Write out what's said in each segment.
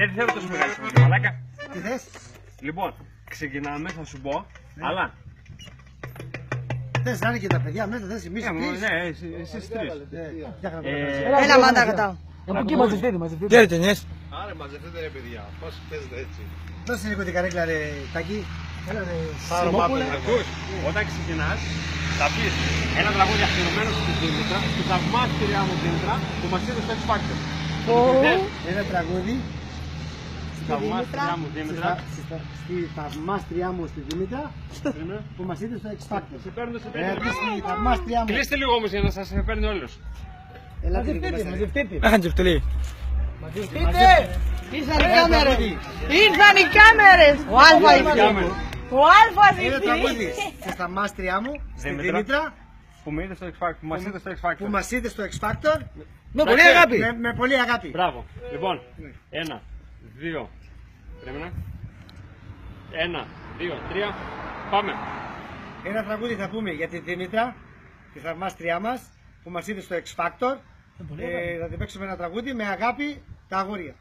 δεν θέλω τόσο μεγάλη συμμετοχή, μαλάκα. Τι θες? Λοιπόν, ξεκινάμε, θα σου πω, αλλά. Θες να είναι και τα παιδιά μέσα, θες εμείς εμείς. Ναι, εσείς τρεις. Έλα μάτα κατάω. Από εκεί μαζευτείτε, μαζευτείτε. Τι έρετε, νιές. Άρα μαζευτείτε ρε παιδιά, πώς παίζετε έτσι. Δώσε λίγο την καρέκλα ρε Τάκη. Έλα ρε Σιμόπουλε. Ακούς, όταν ξεκινάς, θα πεις ένα τραγούδι αφιερωμένο στη Δήμητρα, στη θαυμάστριά μου Δήμητρα, που μας είδε στο X Factor. Ένα τραγούδι. Στη θαυμάστριά μου Δήμητρα. Στη θαυμάστριά μου στη Δήμητρα που μας είδε στο X Factor. Σε παίρνω σε Στη θαυμάστριά μου. Κλείστε λίγο όμως για να σας παίρνει όλους. Ελάτε λίγο μαζευτείτε, μέσα. μαζευτείτε. Έχαν τσεφτελή. Μαζευτείτε. Ήρθαν οι κάμερες. Ήρθαν οι κάμερες. Ο Αλφα ήρθε. Ο Αλφα Ένα τραγούδι ήρθε. στη θαυμάστριά μου στη Δήμητρα. Δήμητρα Που με είδε στο X Factor, που μας είδε στο X Factor. που μας είδε στο X Factor Με πολύ αγάπη. με πολύ αγάπη. Μπράβο. Λοιπόν, 1, 2, περίμενα. 1, 2, 3, πάμε. Ένα τραγούδι θα πούμε για τη Δήμητρα, τη θαυμάστριά μας που μας είδε στο X Factor. Θα την παίξουμε ένα τραγούδι με αγάπη τα αγόρια.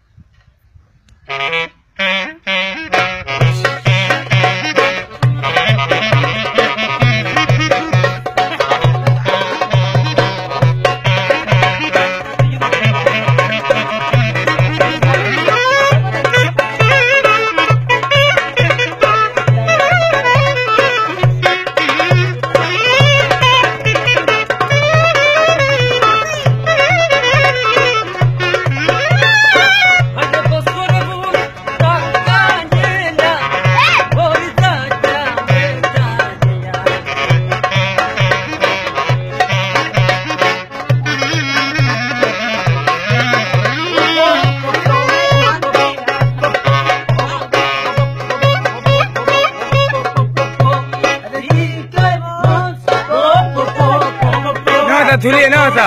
Tuliin nasa.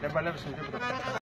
Δεν παλεύεις.